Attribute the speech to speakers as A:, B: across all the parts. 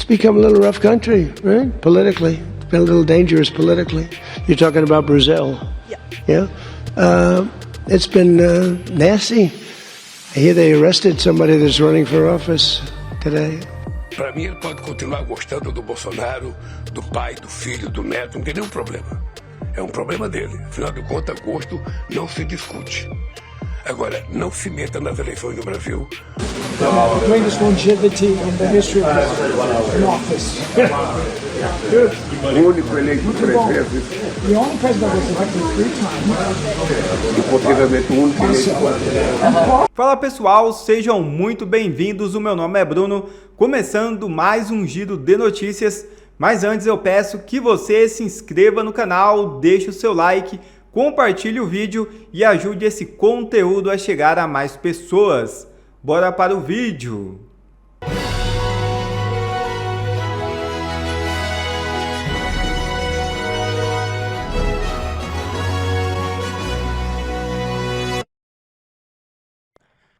A: It's become a little rough country, right? Politically. It's been a little dangerous politically. You're talking about Brazil. Yeah. It's been nasty. I hear they arrested somebody that's running for office today.
B: Para mim, ele pode continuar gostando do Bolsonaro, do pai, do filho, do neto, não tem nenhum problema. É um problema dele. Afinal de contas, gosto não se discute. Agora, não se meta nas eleições do Brasil.
C: The greatest longevity in the history of an office.
B: O único eleito três vezes
C: The only president that was elected 3 times.
B: e possivelmente o único eleito.
D: Fala pessoal, sejam muito bem-vindos, o meu nome é Bruno, começando mais um giro de notícias, mas antes eu peço que você se inscreva no canal, deixe o seu like, compartilhe o vídeo e ajude esse conteúdo a chegar a mais pessoas. Bora para o vídeo!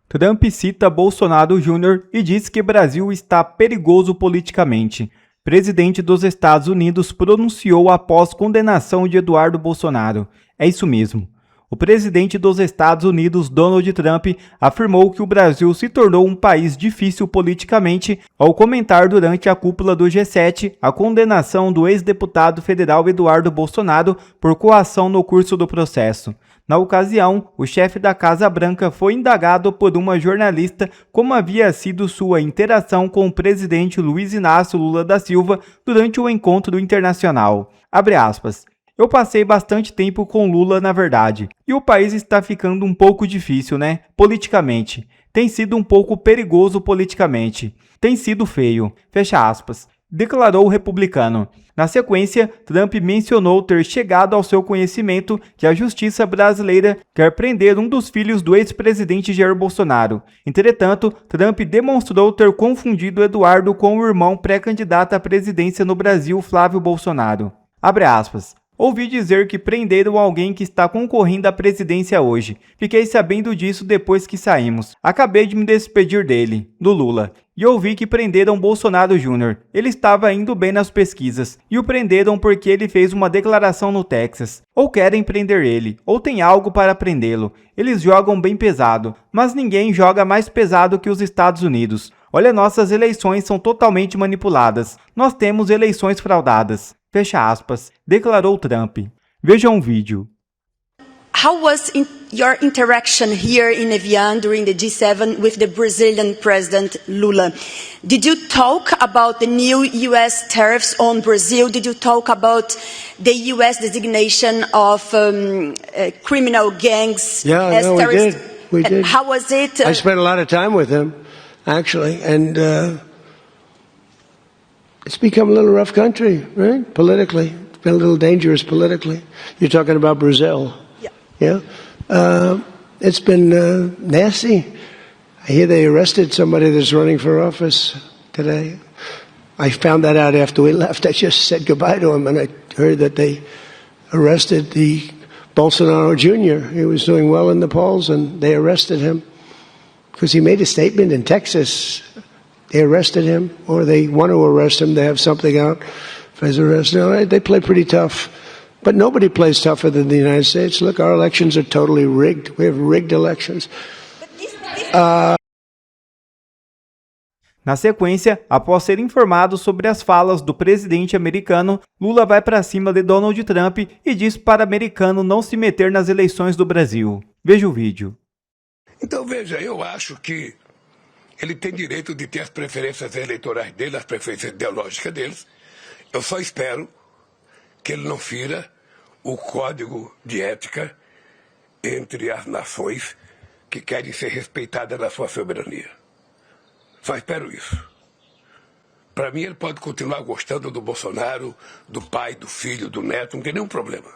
D: Trump cita Bolsonaro Jr. e diz que Brasil está perigoso politicamente. Presidente dos Estados Unidos pronunciou após condenação de Eduardo Bolsonaro. É isso mesmo. O presidente dos Estados Unidos, Donald Trump, afirmou que o Brasil se tornou um país difícil politicamente ao comentar durante a cúpula do G7 a condenação do ex-deputado federal Eduardo Bolsonaro por coação no curso do processo. Na ocasião, o chefe da Casa Branca foi indagado por uma jornalista como havia sido sua interação com o presidente Luiz Inácio Lula da Silva durante o encontro internacional. Abre aspas. Eu passei bastante tempo com Lula, na verdade, e o país está ficando um pouco difícil, né? Politicamente. Tem sido um pouco perigoso politicamente. Tem sido feio. Fecha aspas. Declarou o republicano. Na sequência, Trump mencionou ter chegado ao seu conhecimento que a justiça brasileira quer prender um dos filhos do ex-presidente Jair Bolsonaro. Entretanto, Trump demonstrou ter confundido Eduardo com o irmão pré-candidato à presidência no Brasil, Flávio Bolsonaro. Abre aspas. Ouvi dizer que prenderam alguém que está concorrendo à presidência hoje. Fiquei sabendo disso depois que saímos. Acabei de me despedir dele, do Lula. E ouvi que prenderam Bolsonaro Jr. Ele estava indo bem nas pesquisas. E o prenderam porque ele fez uma declaração no Texas. Ou querem prender ele, ou tem algo para prendê-lo. Eles jogam bem pesado, mas ninguém joga mais pesado que os Estados Unidos. Olha, nossas eleições são totalmente manipuladas. Nós temos eleições fraudadas. Fecha aspas, declarou Trump. Vejam um vídeo.
E: How was your interaction here in Evian during the G7 with the Brazilian President Lula? Did you talk about the new U.S. tariffs on Brazil? Did you talk about the U.S. designation of criminal gangs as terrorists?
A: We did.
E: How was it?
A: I spent a lot of time with him, actually, and it's become a little rough country, right? Politically. It's been a little dangerous politically. You're talking about Brazil. Yeah. It's been nasty. I hear they arrested somebody that's running for office today. I found that out after we left. I just said goodbye to him, and I heard that they arrested the Bolsonaro Jr. He was doing well in the polls, and they arrested him because he made a statement in Texas. They arrested him, or they want to arrest him. They have something out for his arrest. No, they play pretty tough. But nobody plays tougher than the United States. Look, our elections are totally rigged. We have rigged elections.
D: Na sequência, após ser informado sobre as falas do presidente americano, Lula vai para cima de Donald Trump e diz para o americano não se meter nas eleições do Brasil. Veja o vídeo.
B: Então veja, eu acho que ele tem direito de ter as preferências eleitorais dele, as preferências ideológicas deles. Eu só espero que ele não fira o código de ética entre as nações que querem ser respeitadas na sua soberania. Só espero isso. Para mim, ele pode continuar gostando do Bolsonaro, do pai, do filho, do neto, não tem nenhum problema.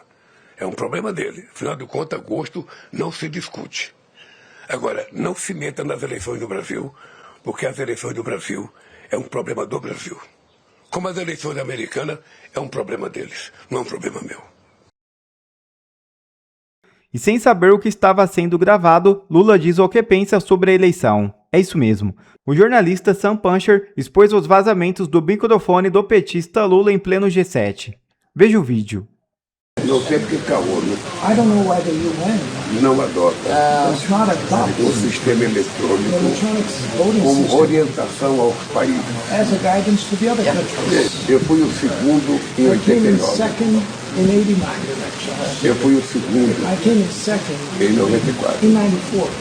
B: É um problema dele. Afinal de contas, gosto não se discute. Agora, não se meta nas eleições do Brasil, porque as eleições do Brasil é um problema do Brasil. Como as eleições americanas, é um problema deles, não é um problema meu.
D: E sem saber o que estava sendo gravado, Lula diz o que pensa sobre a eleição. É isso mesmo. O jornalista Sam Puncher expôs os vazamentos do microfone do petista Lula em pleno G7. Veja o vídeo.
B: Não sei porque caô, né?
C: I don't know whether you win.
B: Não adota
C: It's not a
B: o sistema eletrônico
C: electronic voting
B: como
C: system
B: orientação aos países.
C: as a guidance to the other countries.
B: Eu fui o segundo em
C: I came in
B: 89.
C: second in 89.
B: Eu fui o segundo
C: I came in second
B: em 94.
C: in 94.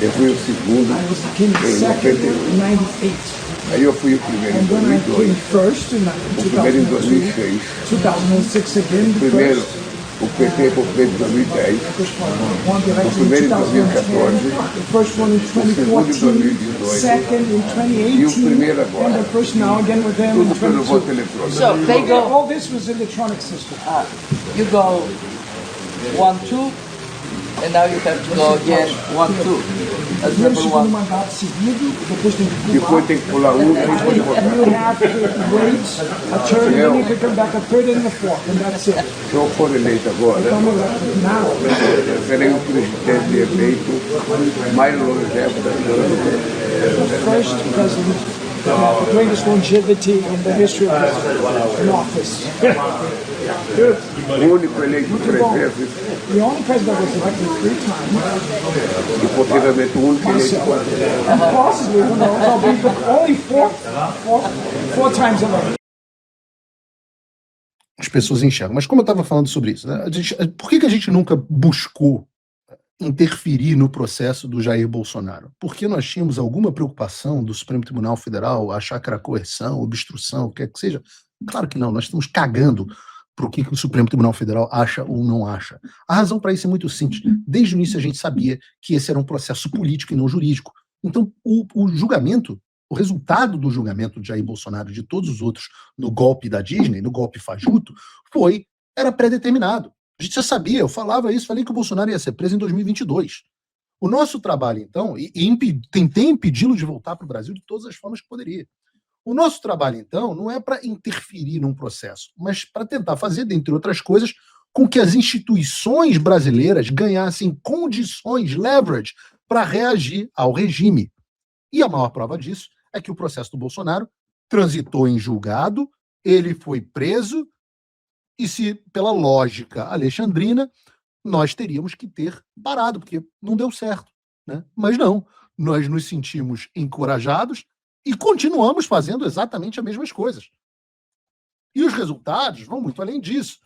B: Eu fui o segundo
C: I came in
B: em
C: second
B: 91.
C: in 98.
B: Aí eu fui o primeiro em
C: And then I came
B: 2002.
C: first in
B: O primeiro em
C: 2002.
B: 2006.
C: 2006 again, the
B: Primeiro,
C: first.
B: o PT foi feito em 2010.
C: Won the election in
B: primeiro em
C: 2010.
B: 2014.
C: The first one in
B: segundo em
C: 2014.
B: 2018.
C: Second in 2018.
B: E o primeiro agora.
C: And the first now again with them in
B: Tudo pelo
C: 22.
B: voto eletrônico.
F: So they go,
C: All this was electronic system.
F: you go 1-2, and now you have to go again 1-2 as
C: Primeiro,
F: number
C: segundo
F: one.
C: mandato seguido, depois tem que
B: Depois
C: pular.
B: tem que pular um e depois votar.
C: You have to wait a turn, and then you can come back a third and a fourth, and that's it.
B: Se eu for eleito agora,
C: I'm elected now.
B: eu serei o presidente eleito mais longevo da história do Brasil.
C: The first president that had the greatest longevity in the history of in office.
B: O único eleito 3 vezes
C: The only president that was elected 3 times,
B: e possivelmente o único eleito 4 vezes.
C: and possibly, who knows, I'll be but only four times elected.
G: As pessoas enxergam. Mas como eu estava falando sobre isso, né, por que a gente nunca buscou interferir no processo do Jair Bolsonaro? Porque nós tínhamos alguma preocupação do Supremo Tribunal Federal achar que era coerção, obstrução, o que quer que seja? Claro que não, nós estamos cagando para o que o Supremo Tribunal Federal acha ou não acha. A razão para isso é muito simples. Desde o início a gente sabia que esse era um processo político e não jurídico. Então, o julgamento, o resultado do julgamento de Jair Bolsonaro e de todos os outros no golpe da Disney, no golpe fajuto, era pré-determinado. A gente já sabia, eu falava isso, falei que o Bolsonaro ia ser preso em 2022. O nosso trabalho, então, tentei impedi-lo de voltar para o Brasil de todas as formas que poderia. O nosso trabalho, então, não é para interferir num processo, mas para tentar fazer, dentre outras coisas, com que as instituições brasileiras ganhassem condições, leverage, para reagir ao regime. E a maior prova disso é que o processo do Bolsonaro transitou em julgado, ele foi preso, e se, pela lógica alexandrina, nós teríamos que ter parado, porque não deu certo, né? Mas não, nós nos sentimos encorajados e continuamos fazendo exatamente as mesmas coisas. E os resultados vão muito além disso.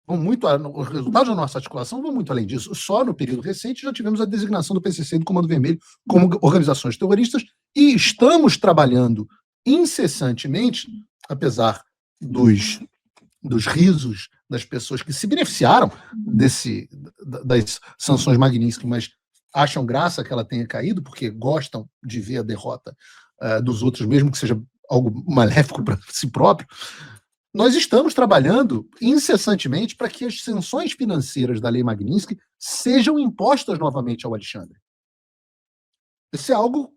G: Os resultados da nossa articulação vão muito além disso. Só no período recente já tivemos a designação do PCC e do Comando Vermelho como organizações terroristas e estamos trabalhando incessantemente, apesar dos risos das pessoas que se beneficiaram das sanções Magnitsky, mas acham graça que ela tenha caído, porque gostam de ver a derrota dos outros, mesmo que seja algo maléfico para si próprio. Nós estamos trabalhando incessantemente para que as sanções financeiras da Lei Magnitsky sejam impostas novamente ao Alexandre. Isso é algo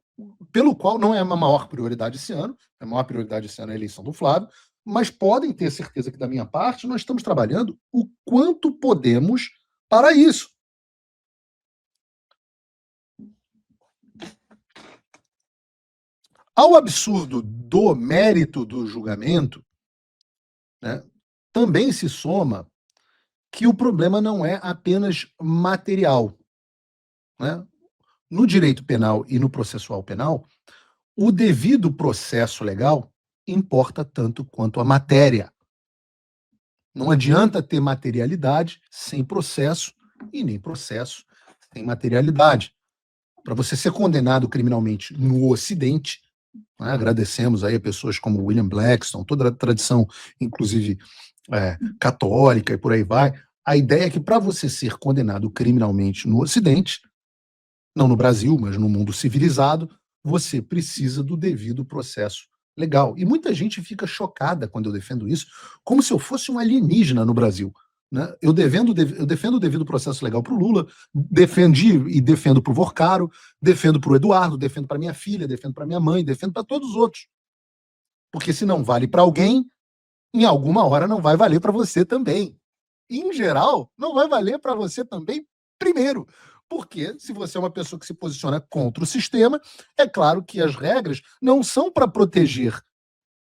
G: pelo qual não é uma maior prioridade esse ano, a maior prioridade esse ano é a eleição do Flávio, mas podem ter certeza que, da minha parte, nós estamos trabalhando o quanto podemos para isso. Ao absurdo do mérito do julgamento, né, também se soma que o problema não é apenas material, né? No direito penal e no processual penal, o devido processo legal importa tanto quanto a matéria. Não adianta ter materialidade sem processo e nem processo sem materialidade. Para você ser condenado criminalmente no Ocidente, né, agradecemos aí a pessoas como William Blackstone, toda a tradição, inclusive católica e por aí vai, a ideia é que para você ser condenado criminalmente no Ocidente, não no Brasil, mas no mundo civilizado, você precisa do devido processo legal. E muita gente fica chocada quando eu defendo isso, como se eu fosse um alienígena no Brasil, né? Eu defendo o devido processo legal para o Lula, defendi e defendo para o Vorcaro, defendo para o Eduardo, defendo para minha filha, defendo para minha mãe, defendo para todos os outros. Porque se não vale para alguém, em alguma hora não vai valer para você também. E, em geral, não vai valer para você também primeiro. Porque se você é uma pessoa que se posiciona contra o sistema, é claro que as regras não são para proteger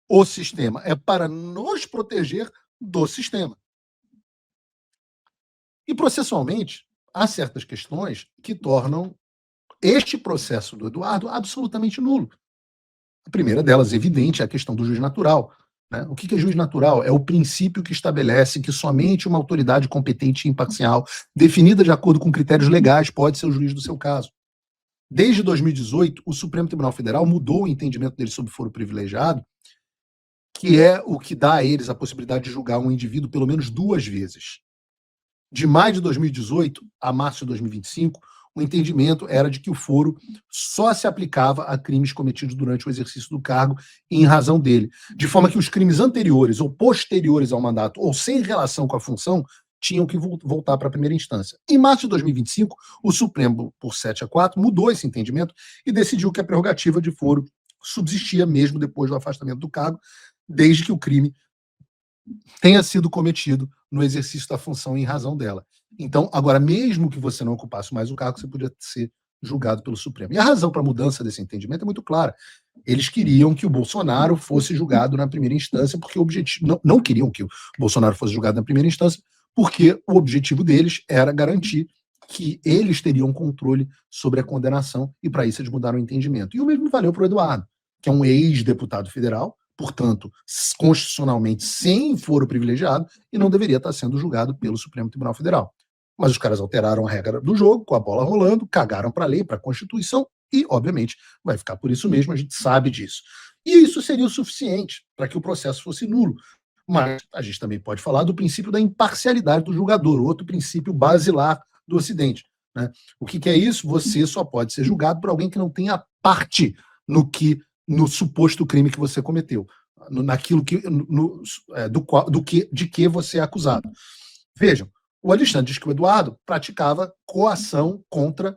G: o sistema, é para nos proteger do sistema. E processualmente, há certas questões que tornam este processo do Eduardo absolutamente nulo. A primeira delas, evidente, é a questão do juiz natural. Né? O que é juiz natural? É o princípio que estabelece que somente uma autoridade competente e imparcial, definida de acordo com critérios legais, pode ser o juiz do seu caso. Desde 2018, o Supremo Tribunal Federal mudou o entendimento dele sobre foro privilegiado, que é o que dá a eles a possibilidade de julgar um indivíduo pelo menos 2 vezes. De maio de 2018 a março de 2025, o entendimento era de que o foro só se aplicava a crimes cometidos durante o exercício do cargo e em razão dele, de forma que os crimes anteriores ou posteriores ao mandato ou sem relação com a função tinham que voltar para a primeira instância. Em março de 2025, o Supremo, por 7-4, mudou esse entendimento e decidiu que a prerrogativa de foro subsistia mesmo depois do afastamento do cargo, desde que o crime tenha sido cometido no exercício da função em razão dela. Então, agora, mesmo que você não ocupasse mais o cargo, você podia ser julgado pelo Supremo. E a razão para a mudança desse entendimento é muito clara. Eles queriam que o Bolsonaro fosse julgado na primeira instância, porque o objetivo. Não queriam que o Bolsonaro fosse julgado na primeira instância, porque o objetivo deles era garantir que eles teriam controle sobre a condenação, e para isso eles mudaram o entendimento. E o mesmo valeu para o Eduardo, que é um ex-deputado federal, portanto, constitucionalmente sem foro privilegiado, e não deveria estar sendo julgado pelo Supremo Tribunal Federal. Mas os caras alteraram a regra do jogo, com a bola rolando, cagaram para a lei, para a Constituição, e, obviamente, vai ficar por isso mesmo, a gente sabe disso. E isso seria o suficiente para que o processo fosse nulo. Mas a gente também pode falar do princípio da imparcialidade do julgador, outro princípio basilar do Ocidente. Né? O que é isso? Você só pode ser julgado por alguém que não tenha parte no suposto crime que você cometeu, naquilo que, de que você é acusado. Vejam, o Alexandre diz que o Eduardo praticava coação contra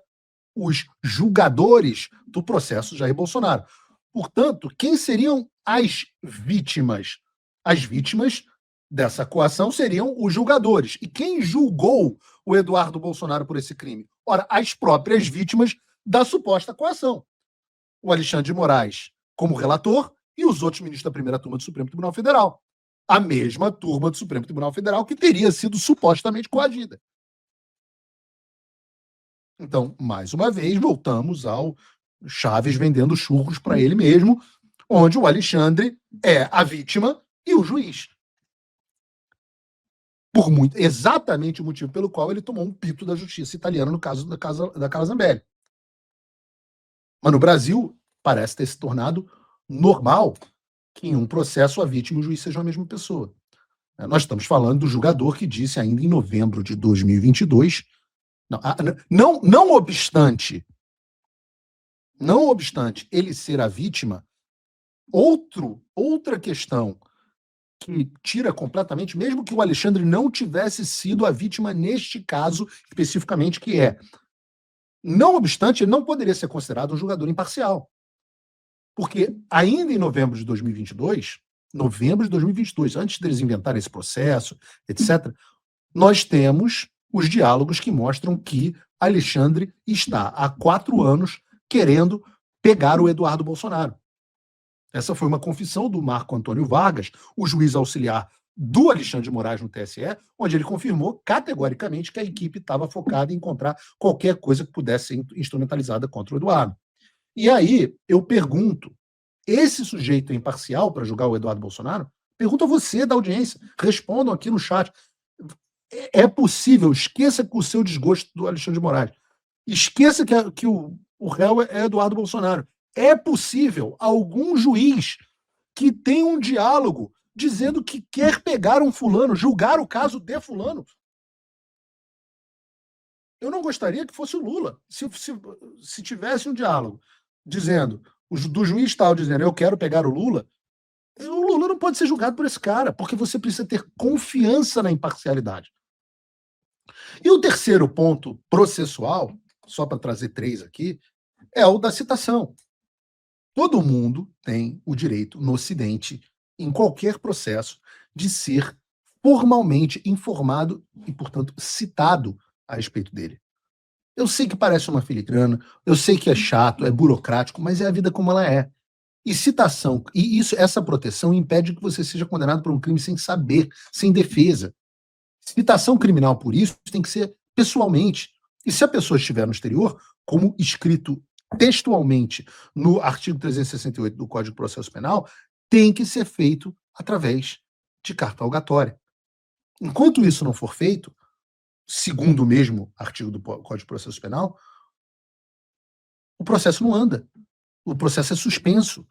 G: os julgadores do processo Jair Bolsonaro. Portanto, quem seriam as vítimas? As vítimas dessa coação seriam os julgadores. E quem julgou o Eduardo Bolsonaro por esse crime? Ora, as próprias vítimas da suposta coação. O Alexandre de Moraes como relator e os outros ministros da primeira turma do Supremo Tribunal Federal. A mesma turma do Supremo Tribunal Federal que teria sido supostamente coagida. Então, mais uma vez, voltamos ao Chaves vendendo churros para ele mesmo, onde o Alexandre é a vítima e o juiz. Exatamente o motivo pelo qual ele tomou um pito da justiça italiana no caso da Carla Zambelli. Mas no Brasil, parece ter se tornado normal que em um processo a vítima e o juiz sejam a mesma pessoa. Nós estamos falando do julgador que disse ainda em novembro de 2022, não obstante ele ser a vítima, outra questão que tira completamente, mesmo que o Alexandre não tivesse sido a vítima neste caso especificamente, que é, não obstante, ele não poderia ser considerado um julgador imparcial. Porque ainda em novembro de 2022, antes deles inventarem esse processo, etc., nós temos os diálogos que mostram que Alexandre está há 4 anos querendo pegar o Eduardo Bolsonaro. Essa foi uma confissão do Marco Antônio Vargas, o juiz auxiliar do Alexandre de Moraes no TSE, onde ele confirmou categoricamente que a equipe estava focada em encontrar qualquer coisa que pudesse ser instrumentalizada contra o Eduardo. E aí, eu pergunto, esse sujeito é imparcial para julgar o Eduardo Bolsonaro? Pergunto a você da audiência, respondam aqui no chat. É possível, esqueça com o seu desgosto do Alexandre de Moraes, esqueça que o réu é Eduardo Bolsonaro. É possível algum juiz que tem um diálogo dizendo que quer pegar um fulano, julgar o caso de fulano? Eu não gostaria que fosse o Lula. Se tivesse um diálogo dizendo, do juiz tal dizendo, eu quero pegar o Lula não pode ser julgado por esse cara, porque você precisa ter confiança na imparcialidade. E o terceiro ponto processual, só para trazer 3 aqui, é o da citação. Todo mundo tem o direito, no Ocidente, em qualquer processo, de ser formalmente informado e, portanto, citado a respeito dele. Eu sei que parece uma filigrana, eu sei que é chato, é burocrático, mas é a vida como ela é. E citação, essa proteção impede que você seja condenado por um crime sem saber, sem defesa. Citação criminal por isso tem que ser pessoalmente. E se a pessoa estiver no exterior, como escrito textualmente no artigo 368 do Código de Processo Penal, tem que ser feito através de carta rogatória. Enquanto isso não for feito, segundo o mesmo artigo do Código de Processo Penal, o processo não anda. O processo é suspenso.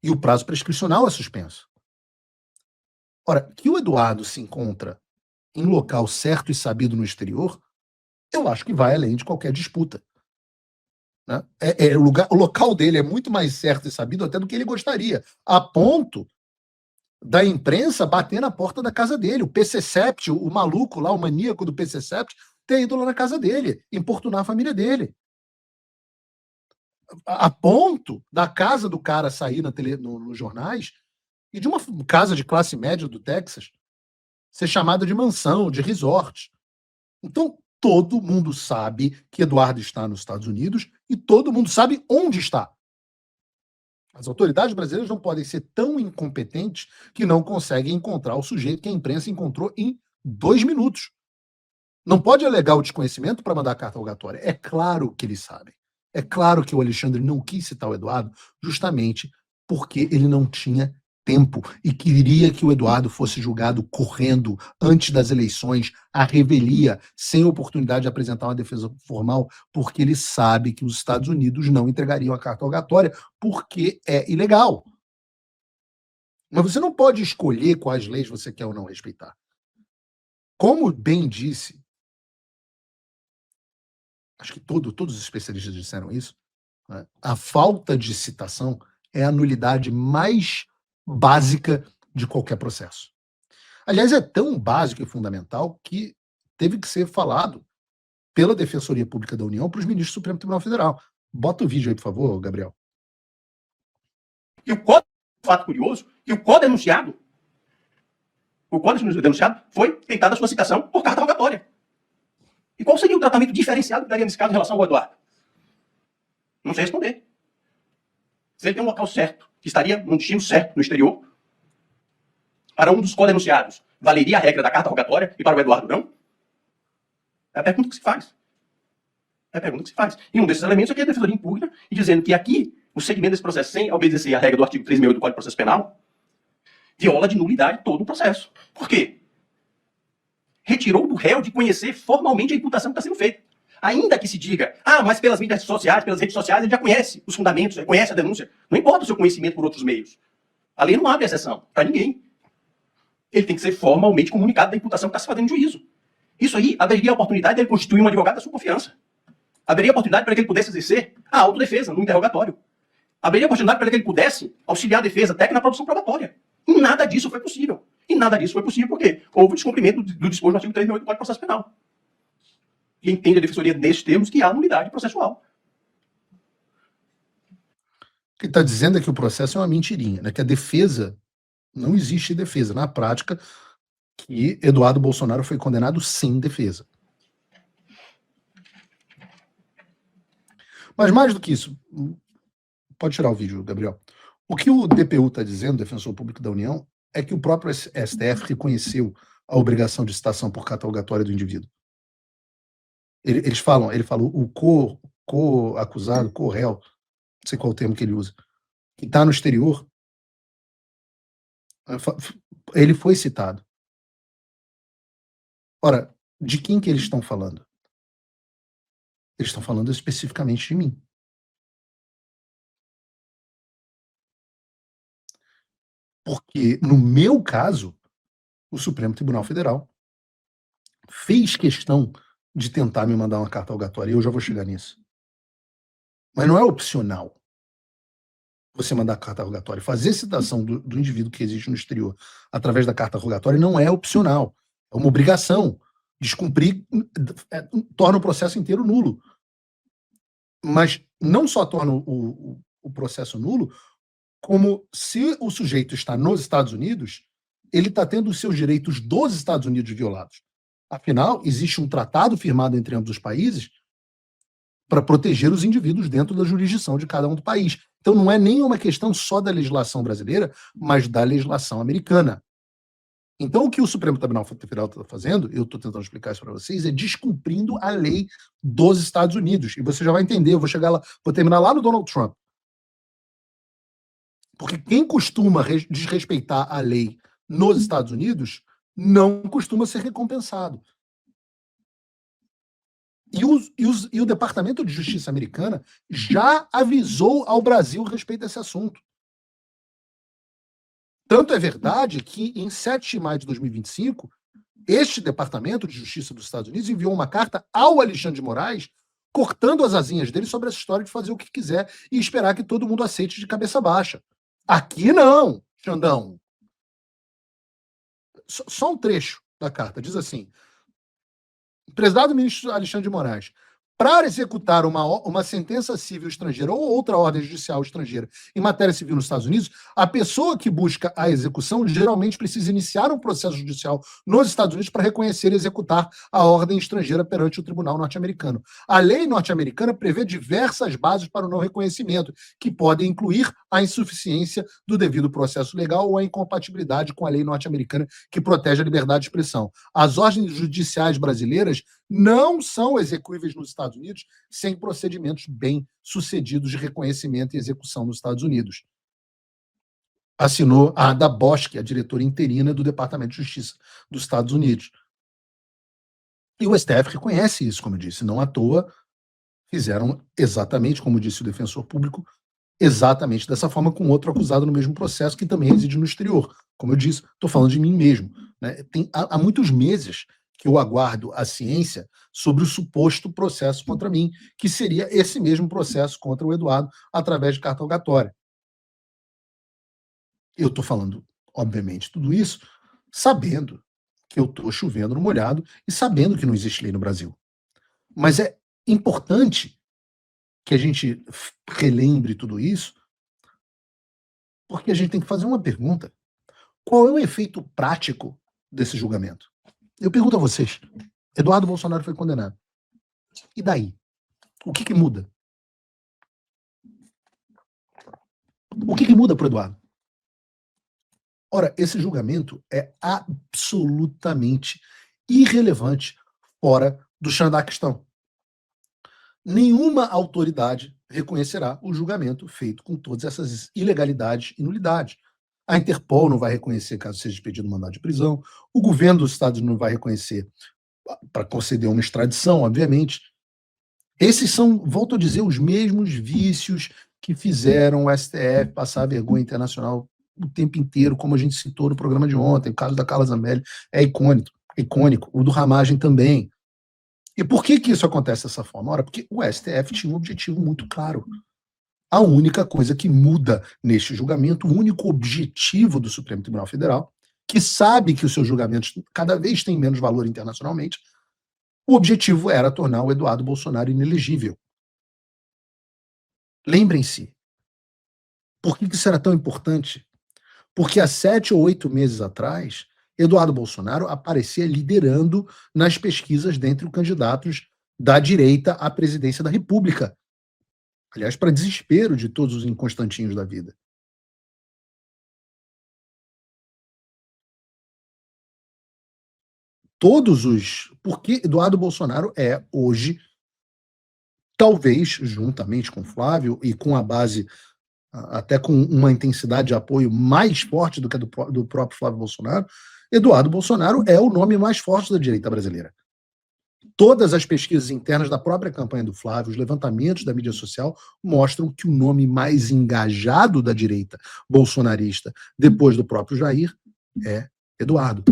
G: E o prazo prescricional é suspenso. Ora, que o Eduardo se encontra em local certo e sabido no exterior, eu acho que vai além de qualquer disputa. Né? O local dele é muito mais certo e sabido até do que ele gostaria, a ponto da imprensa bater na porta da casa dele. O PC7, o maluco lá, o maníaco do PC7, ter ido lá na casa dele, importunar a família dele. A ponto da casa do cara sair nos jornais e de uma casa de classe média do Texas ser chamada de mansão, de resort. Então, todo mundo sabe que Eduardo está nos Estados Unidos e todo mundo sabe onde está. As autoridades brasileiras não podem ser tão incompetentes que não conseguem encontrar o sujeito que a imprensa encontrou em 2 minutos. Não pode alegar o desconhecimento para mandar a carta rogatória. É claro que eles sabem. É claro que o Alexandre não quis citar o Eduardo justamente porque ele não tinha tempo e queria que o Eduardo fosse julgado correndo antes das eleições, à revelia, sem oportunidade de apresentar uma defesa formal, porque ele sabe que os Estados Unidos não entregariam a carta rogatória porque é ilegal. Mas você não pode escolher quais leis você quer ou não respeitar. Como bem disse, acho que todos os especialistas disseram isso, né? A falta de citação é a nulidade mais básica de qualquer processo. Aliás, é tão básico e fundamental que teve que ser falado pela Defensoria Pública da União para os ministros do Supremo Tribunal Federal. Bota o vídeo aí, por favor, Gabriel.
H: E o código, fato curioso, que o co-denunciado foi tentada a sua citação por carta rogatória. E qual seria o tratamento diferenciado que daria nesse caso em relação ao Eduardo? Não sei responder. Se ele tem um local certo, que estaria num destino certo no exterior, para um dos co-denunciados, valeria a regra da carta rogatória e para o Eduardo não? É a pergunta que se faz. É a pergunta que se faz. E um desses elementos é que a defensoria impugna e dizendo que aqui, o segmento desse processo, sem obedecer à regra do artigo 368 do Código de Processo Penal, viola de nulidade todo o processo. Por quê? Retirou do réu de conhecer formalmente a imputação que está sendo feita. Ainda que se diga, mas pelas mídias sociais, pelas redes sociais, ele já conhece os fundamentos, ele conhece a denúncia. Não importa o seu conhecimento por outros meios. A lei não abre exceção para ninguém. Ele tem que ser formalmente comunicado da imputação que está se fazendo em juízo. Isso aí abriria a oportunidade de ele constituir um advogado da sua confiança. Abriria a oportunidade para que ele pudesse exercer a autodefesa no interrogatório. Abriria a oportunidade para que ele pudesse auxiliar a defesa até que na produção probatória. E nada disso foi possível. E nada disso foi possível porque houve o descumprimento do disposto no artigo 368 do Código de Processo Penal. E entende a defensoria nesses termos que há nulidade processual.
G: O que está dizendo é que o processo é uma mentirinha, né? Que a defesa, não existe defesa. Na prática, que Eduardo Bolsonaro foi condenado sem defesa. Mas mais do que isso, pode tirar o vídeo, Gabriel. O que o DPU está dizendo, Defensor Público da União, é que o próprio STF reconheceu a obrigação de citação por carta rogatória do indivíduo. Ele falou, o co-acusado, co-réu, não sei qual o termo que ele usa, que está no exterior, ele foi citado. Ora, de quem que eles estão falando? Eles estão falando especificamente de mim. Porque, no meu caso, o Supremo Tribunal Federal fez questão de tentar me mandar uma carta rogatória, e eu já vou chegar nisso. Mas não é opcional você mandar carta rogatória. Fazer citação do indivíduo que existe no exterior através da carta rogatória não é opcional. É uma obrigação. Descumprir torna o processo inteiro nulo. Mas não só torna o processo nulo, como se o sujeito está nos Estados Unidos, ele está tendo os seus direitos dos Estados Unidos violados. Afinal, existe um tratado firmado entre ambos os países para proteger os indivíduos dentro da jurisdição de cada um do país. Então não é nem uma questão só da legislação brasileira, mas da legislação americana. Então o que o Supremo Tribunal Federal está fazendo, eu estou tentando explicar isso para vocês, é descumprindo a lei dos Estados Unidos. E você já vai entender, eu vou chegar lá, vou terminar lá no Donald Trump. Porque quem costuma desrespeitar a lei nos Estados Unidos não costuma ser recompensado. E o Departamento de Justiça americana já avisou ao Brasil a respeito desse assunto. Tanto é verdade que, em 7 de maio de 2025, este Departamento de Justiça dos Estados Unidos enviou uma carta ao Alexandre de Moraes, cortando as asinhas dele sobre essa história de fazer o que quiser e esperar que todo mundo aceite de cabeça baixa. Aqui não, Xandão. Só um trecho da carta. Diz assim: prezado ministro Alexandre de Moraes, para executar uma sentença civil estrangeira ou outra ordem judicial estrangeira em matéria civil nos Estados Unidos, a pessoa que busca a execução geralmente precisa iniciar um processo judicial nos Estados Unidos para reconhecer e executar a ordem estrangeira perante o tribunal norte-americano. A lei norte-americana prevê diversas bases para o não reconhecimento, que podem incluir a insuficiência do devido processo legal ou a incompatibilidade com a lei norte-americana que protege a liberdade de expressão. As ordens judiciais brasileiras não são execuíveis nos Estados Unidos sem procedimentos bem-sucedidos de reconhecimento e execução nos Estados Unidos. Assinou a Ada Bosch, a diretora interina do Departamento de Justiça dos Estados Unidos. E o STF reconhece isso, como eu disse, não à toa fizeram exatamente, como disse o defensor público, exatamente dessa forma com outro acusado no mesmo processo que também reside no exterior. Como eu disse, estou falando de mim mesmo, né? Há muitos meses que eu aguardo a ciência sobre o suposto processo contra mim, que seria esse mesmo processo contra o Eduardo através de carta rogatória. Eu estou falando, obviamente, tudo isso sabendo que eu estou chovendo no molhado e sabendo que não existe lei no Brasil. Mas é importante que a gente relembre tudo isso, porque a gente tem que fazer uma pergunta. Qual é o efeito prático desse julgamento? Eu pergunto a vocês. Eduardo Bolsonaro foi condenado. E daí? O que muda? O que muda para o Eduardo? Ora, esse julgamento é absolutamente irrelevante fora do Xandaquistão. Nenhuma autoridade reconhecerá o julgamento feito com todas essas ilegalidades e nulidades. A Interpol não vai reconhecer caso seja pedido mandado de prisão, o governo dos Estados Unidos não vai reconhecer para conceder uma extradição, obviamente. Esses são, volto a dizer, os mesmos vícios que fizeram o STF passar vergonha internacional o tempo inteiro, como a gente citou no programa de ontem. O caso da Carla Zambelli é icônico, o do Ramagem também. E por que isso acontece dessa forma? Ora, porque o STF tinha um objetivo muito claro. A única coisa que muda neste julgamento, o único objetivo do Supremo Tribunal Federal, que sabe que os seus julgamentos cada vez têm menos valor internacionalmente, o objetivo era tornar o Eduardo Bolsonaro inelegível. Lembrem-se, por que isso era tão importante? Porque há 7 ou 8 meses atrás, Eduardo Bolsonaro aparecia liderando nas pesquisas dentre os candidatos da direita à presidência da República. Aliás, para desespero de todos os inconstantinhos da vida. Porque Eduardo Bolsonaro é, hoje, talvez, juntamente com Flávio e com a base, até com uma intensidade de apoio mais forte do que a do próprio Flávio Bolsonaro, Eduardo Bolsonaro é o nome mais forte da direita brasileira. Todas as pesquisas internas da própria campanha do Flávio, os levantamentos da mídia social, mostram que o nome mais engajado da direita bolsonarista, depois do próprio Jair, é Eduardo.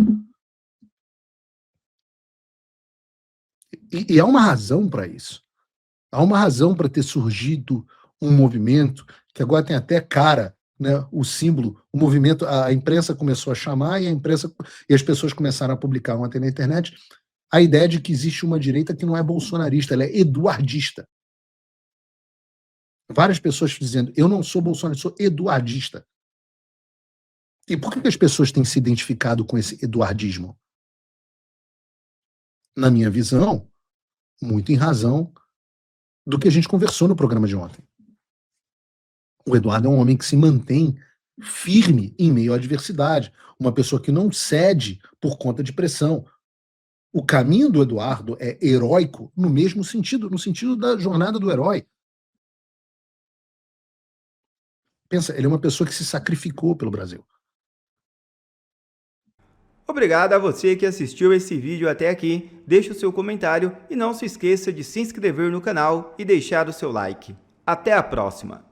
G: E há uma razão para isso. Há uma razão para ter surgido um movimento que agora tem até cara, né, o símbolo, o movimento, a imprensa começou a chamar e as pessoas começaram a publicar ontem na internet a ideia de que existe uma direita que não é bolsonarista, ela é eduardista. Várias pessoas dizendo, eu não sou bolsonarista, sou eduardista. E por que as pessoas têm se identificado com esse eduardismo? Na minha visão, muito em razão do que a gente conversou no programa de ontem. O Eduardo é um homem que se mantém firme em meio à adversidade, uma pessoa que não cede por conta de pressão. O caminho do Eduardo é heróico no mesmo sentido, no sentido da jornada do herói. Pensa, ele é uma pessoa que se sacrificou pelo Brasil.
D: Obrigado a você que assistiu esse vídeo até aqui, deixe o seu comentário e não se esqueça de se inscrever no canal e deixar o seu like. Até a próxima!